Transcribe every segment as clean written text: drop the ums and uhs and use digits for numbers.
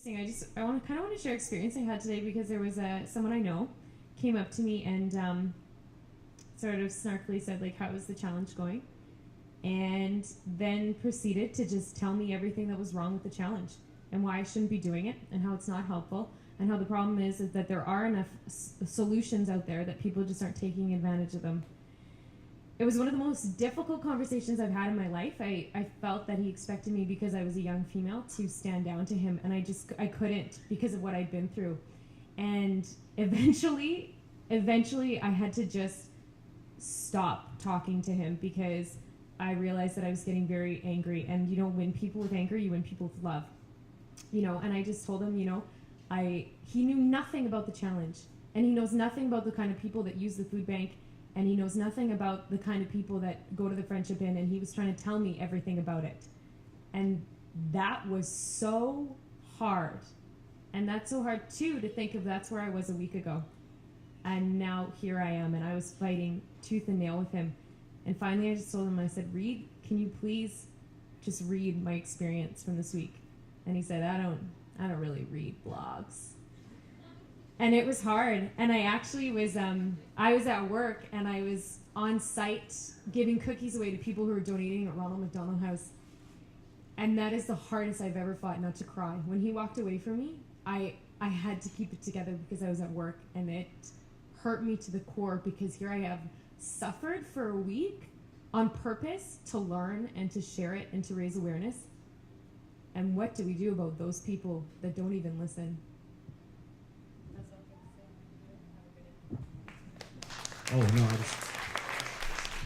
interesting. Kind of want to share experience I had today because there was someone I know came up to me and sort of snarkily said like, "How is the challenge going?" And then proceeded to just tell me everything that was wrong with the challenge and why I shouldn't be doing it and how it's not helpful and how the problem is that there are enough solutions out there that people just aren't taking advantage of them. It was one of the most difficult conversations I've had in my life. I felt that he expected me because I was a young female to stand down to him, and I couldn't because of what I'd been through. And eventually I had to just stop talking to him because I realized that I was getting very angry. And you don't win people with anger, you win people with love. And I just told him, he knew nothing about the challenge, and he knows nothing about the kind of people that use the food bank, and he knows nothing about the kind of people that go to the Friendship Inn, and he was trying to tell me everything about it. And that was so hard. And that's so hard, too, to think of that's where I was a week ago. And now here I am, and I was fighting tooth and nail with him. And finally I just told him, I said, "Reed, can you please just read my experience from this week?" And he said, I don't really read blogs. And it was hard. And I actually was I was at work, and I was on site giving cookies away to people who were donating at Ronald McDonald House. And that is the hardest I've ever fought not to cry. When he walked away from me, I had to keep it together because I was at work, and it hurt me to the core because here I have suffered for a week on purpose to learn and to share it and to raise awareness. And what do we do about those people that don't even listen? Oh,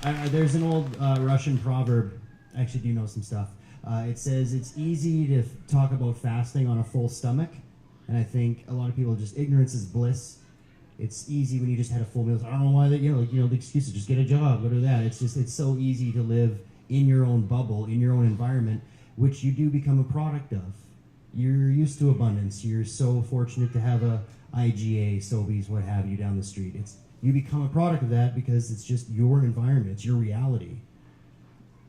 no, there's an old Russian proverb. I actually do know some stuff. It says it's easy to talk about fasting on a full stomach. And I think a lot of people just, ignorance is bliss. It's easy when you just had a full meal. I don't know why the excuse is just get a job, go do that. It's so easy to live in your own bubble, in your own environment, which you do become a product of. You're used to abundance. You're so fortunate to have a IGA, Sobeys, what have you, down the street. You become a product of that because it's just your environment. It's your reality.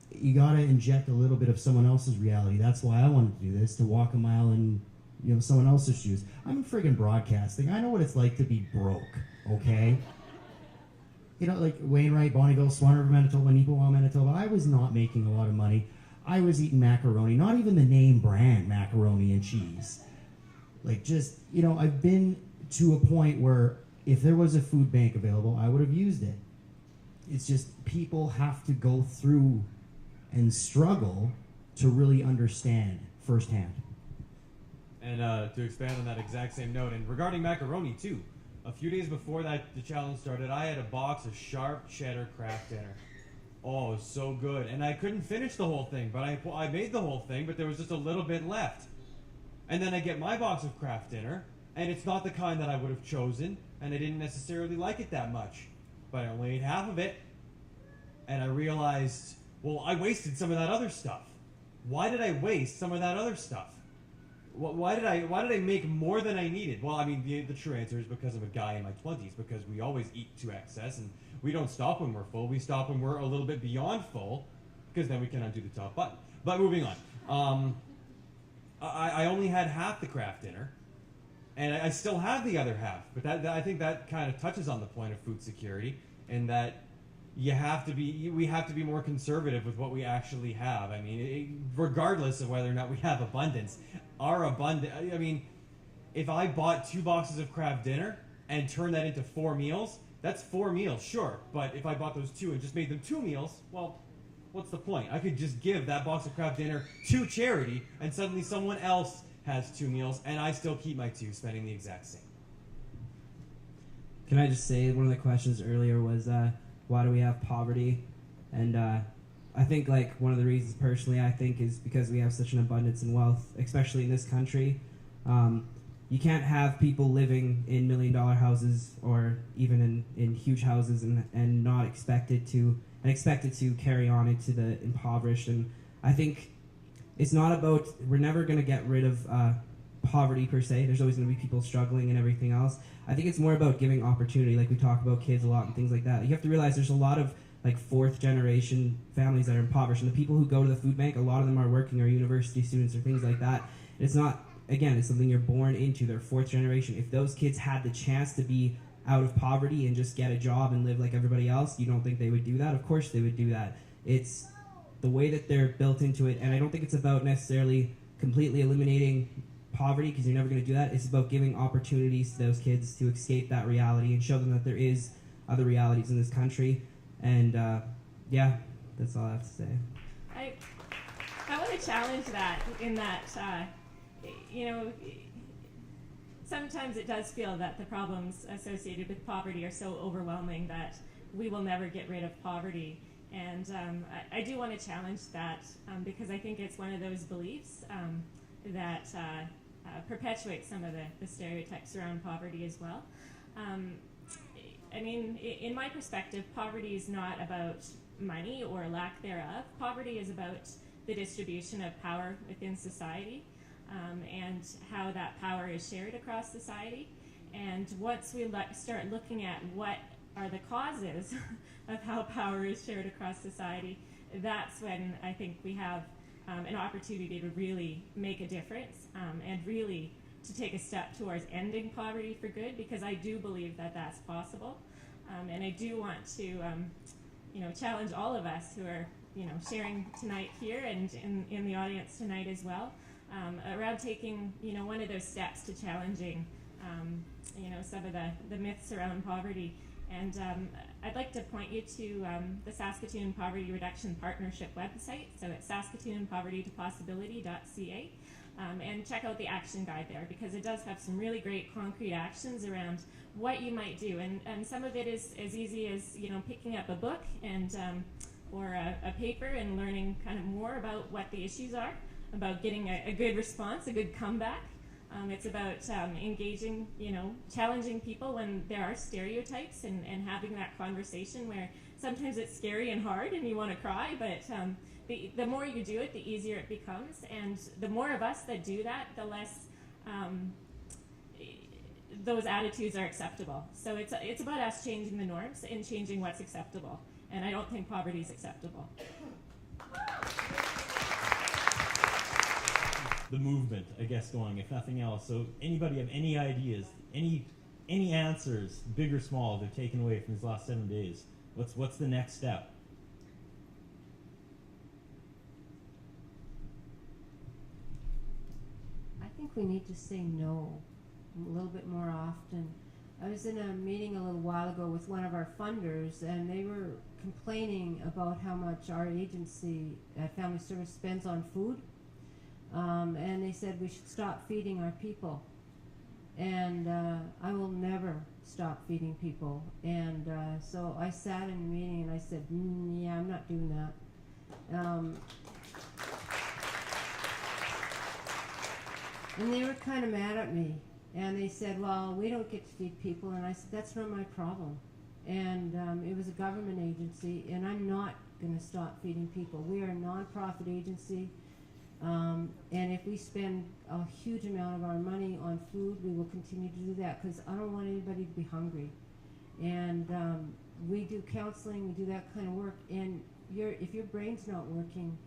You got to inject a little bit of someone else's reality. That's why I wanted to do this, to walk a mile in someone else's shoes. I'm in friggin' broadcasting. I know what it's like to be broke, okay? Like Wainwright, Bonneville, Swan River, Manitoba, Neepawa, Manitoba. I was not making a lot of money. I was eating macaroni, not even the name brand macaroni and cheese. I've been to a point where if there was a food bank available, I would have used it. It's just people have to go through and struggle to really understand firsthand. And to expand on that exact same note, and regarding macaroni too, a few days before the challenge started, I had a box of sharp cheddar Kraft Dinner. Oh, it was so good. And I couldn't finish the whole thing, but I made the whole thing, but there was just a little bit left. And then I get my box of Kraft Dinner, and it's not the kind that I would have chosen, and I didn't necessarily like it that much. But I only ate half of it, and I realized, well, I wasted some of that other stuff. Why did I waste some of that other stuff? Why did I make more than I needed? Well, I mean, the true answer is because I'm a guy in my 20s, because we always eat to excess, and we don't stop when we're full. We stop when we're a little bit beyond full, because then we can undo the top button. But moving on. I only had half the Kraft Dinner, and I still have the other half. But I think that kind of touches on the point of food security, and that we have to be more conservative with what we actually have. I mean, regardless of whether or not we have abundance, if I bought 2 boxes of Kraft Dinner and turned that into 4 meals, that's 4 meals, sure. But if I bought those 2 and just made them 2 meals, well, what's the point? I could just give that box of Kraft Dinner to charity, and suddenly someone else has 2 meals, and I still keep my 2, spending the exact same. Can I just say, one of the questions earlier was, why do we have poverty? And I think one of the reasons personally I think is because we have such an abundance in wealth, especially in this country. You can't have people living in $1 million houses or even in huge houses and not expect it to carry on into the impoverished. And I think it's not about, we're never going to get rid of poverty per se. There's always going to be people struggling and everything else. I think it's more about giving opportunity. Like we talk about kids a lot and things like that. You have to realize there's a lot of fourth generation families that are impoverished, and the people who go to the food bank, a lot of them are working or university students or things like that. And it's not again, it's something you're born into. They're fourth generation. If those kids had the chance to be out of poverty and just get a job and live like everybody else, you don't think they would do that? Of course they would do that. It's the way that they're built into it, and I don't think it's about necessarily completely eliminating poverty, because you're never going to do that. It's about giving opportunities to those kids to escape that reality and show them that there is other realities in this country. And yeah, that's all I have to say. I want to challenge that in that, sometimes it does feel that the problems associated with poverty are so overwhelming that we will never get rid of poverty. And I do want to challenge that because I think it's one of those beliefs that perpetuates some of the stereotypes around poverty as well. In my perspective, poverty is not about money or lack thereof. Poverty is about the distribution of power within society and how that power is shared across society. And once we start looking at what are the causes of how power is shared across society, that's when I think we have an opportunity to really make a difference and really to take a step towards ending poverty for good, because I do believe that that's possible. And I do want to challenge all of us who are sharing tonight here and in the audience tonight as well, around taking one of those steps to challenging some of the myths around poverty. And I'd like to point you to the Saskatoon Poverty Reduction Partnership website. So it's saskatoonpovertytopossibility.ca, and check out the action guide there, because it does have some really great concrete actions around what you might do. And some of it is as easy as picking up a book and or a paper and learning kind of more about what the issues are, about getting a good response, a good comeback. It's about engaging, challenging people when there are stereotypes and having that conversation where sometimes it's scary and hard and you want to cry, but the more you do it, the easier it becomes. And the more of us that do that, the less those attitudes are acceptable. So it's about us changing the norms and changing what's acceptable. And I don't think poverty is acceptable. The movement, I guess, going, if nothing else. So anybody have any ideas, any answers, big or small, they've taken away from these last 7 days? What's the next step? I think we need to say no a little bit more often. I was in a meeting a little while ago with one of our funders, and they were complaining about how much our agency at Family Service spends on food. And they said we should stop feeding our people. And I will never stop feeding people. And so I sat in a meeting and I said, yeah, I'm not doing that. And they were kind of mad at me. And they said, well, we don't get to feed people. And I said, that's not my problem. And it was a government agency, and I'm not going to stop feeding people. We are a nonprofit agency. And if we spend a huge amount of our money on food, we will continue to do that, because I don't want anybody to be hungry. And we do counseling, we do that kind of work. And if your brain's not working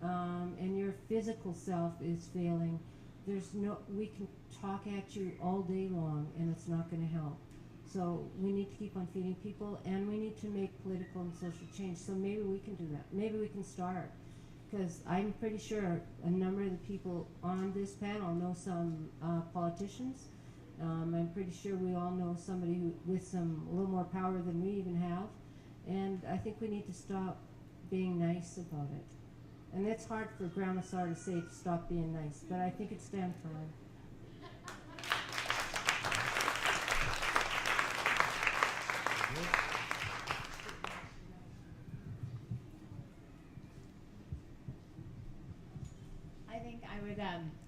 and your physical self is failing, we can talk at you all day long, and it's not going to help. So we need to keep on feeding people, and we need to make political and social change. So maybe we can do that. Maybe we can start. Because I'm pretty sure a number of the people on this panel know some politicians. I'm pretty sure we all know somebody with a little more power than we even have. And I think we need to stop being nice about it. And it's hard for Grandma Sarr to say to stop being nice, but I think it's time for her.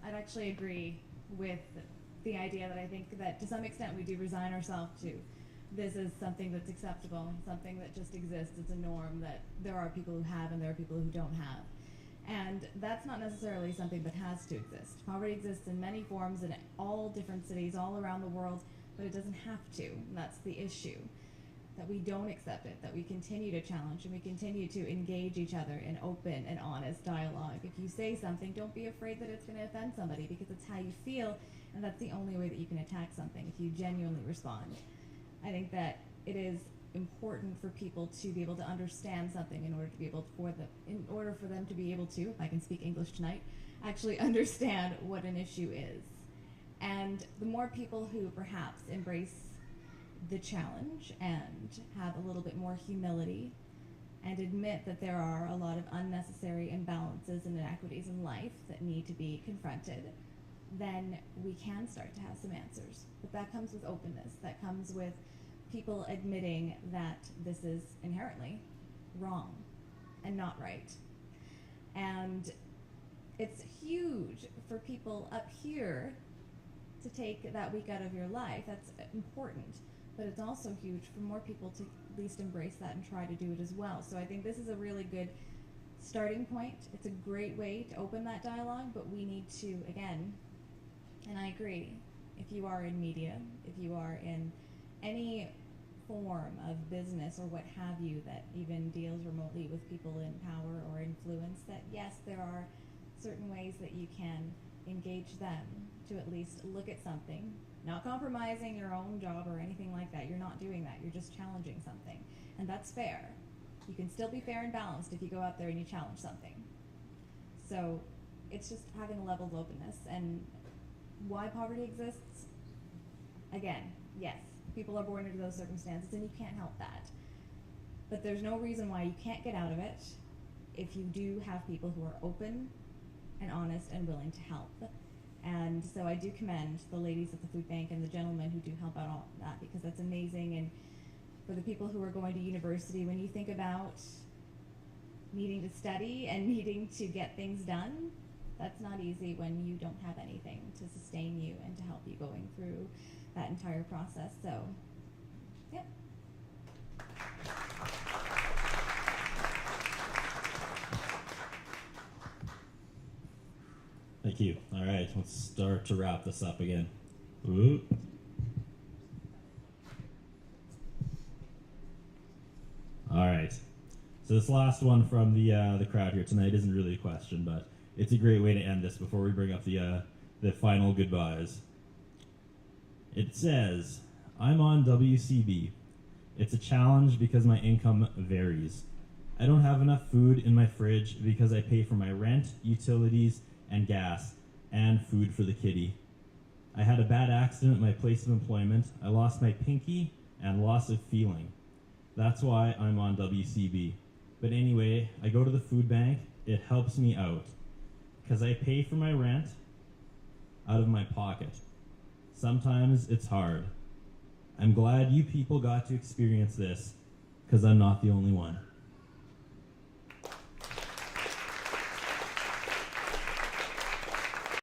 I'd actually agree with the idea that I think that to some extent we do resign ourselves to this is something that's acceptable, something that just exists. It's a norm that there are people who have and there are people who don't have. And that's not necessarily something that has to exist. Poverty exists in many forms in all different cities all around the world, but it doesn't have to. And that's the issue. that we don't accept it, that we continue to challenge and we continue to engage each other in open and honest dialogue. If you say something, don't be afraid that it's going to offend somebody, because it's how you feel, and that's the only way that you can attack something, if you genuinely respond. I think that it is important for people to be able to understand something in order to be able in order for them to be able to, if I can speak English tonight, actually understand what an issue is. And the more people who perhaps embrace the challenge and have a little bit more humility and admit that there are a lot of unnecessary imbalances and inequities in life that need to be confronted, then we can start to have some answers. But that comes with openness. That comes with people admitting that this is inherently wrong and not right. And it's huge for people up here to take that week out of your life. That's important. But it's also huge for more people to at least embrace that and try to do it as well. So I think this is a really good starting point. It's a great way to open that dialogue, but we need to, again, and I agree, if you are in media, if you are in any form of business or what have you that even deals remotely with people in power or influence, that yes, there are certain ways that you can engage them to at least look at something, not compromising your own job or anything like that. You're not doing that. You're just challenging something. And that's fair. You can still be fair and balanced if you go out there and you challenge something. So it's just having a level of openness. And why poverty exists? Again, yes, people are born into those circumstances and you can't help that. But there's no reason why you can't get out of it if you do have people who are open and honest and willing to help. And so I do commend the ladies at the food bank and the gentlemen who do help out all that, because that's amazing. And for the people who are going to university, when you think about needing to study and needing to get things done, that's not easy when you don't have anything to sustain you and to help you going through that entire process. So, yep. Thank you. All right, let's start to wrap this up again. Ooh. All right. So this last one from the crowd here tonight isn't really a question, but it's a great way to end this before we bring up the final goodbyes. It says, I'm on WCB. It's a challenge because my income varies. I don't have enough food in my fridge because I pay for my rent, utilities, and gas, and food for the kitty. I had a bad accident at my place of employment. I lost my pinky and loss of feeling. That's why I'm on WCB. But anyway, I go to the food bank. It helps me out because I pay for my rent out of my pocket. Sometimes it's hard. I'm glad you people got to experience this because I'm not the only one.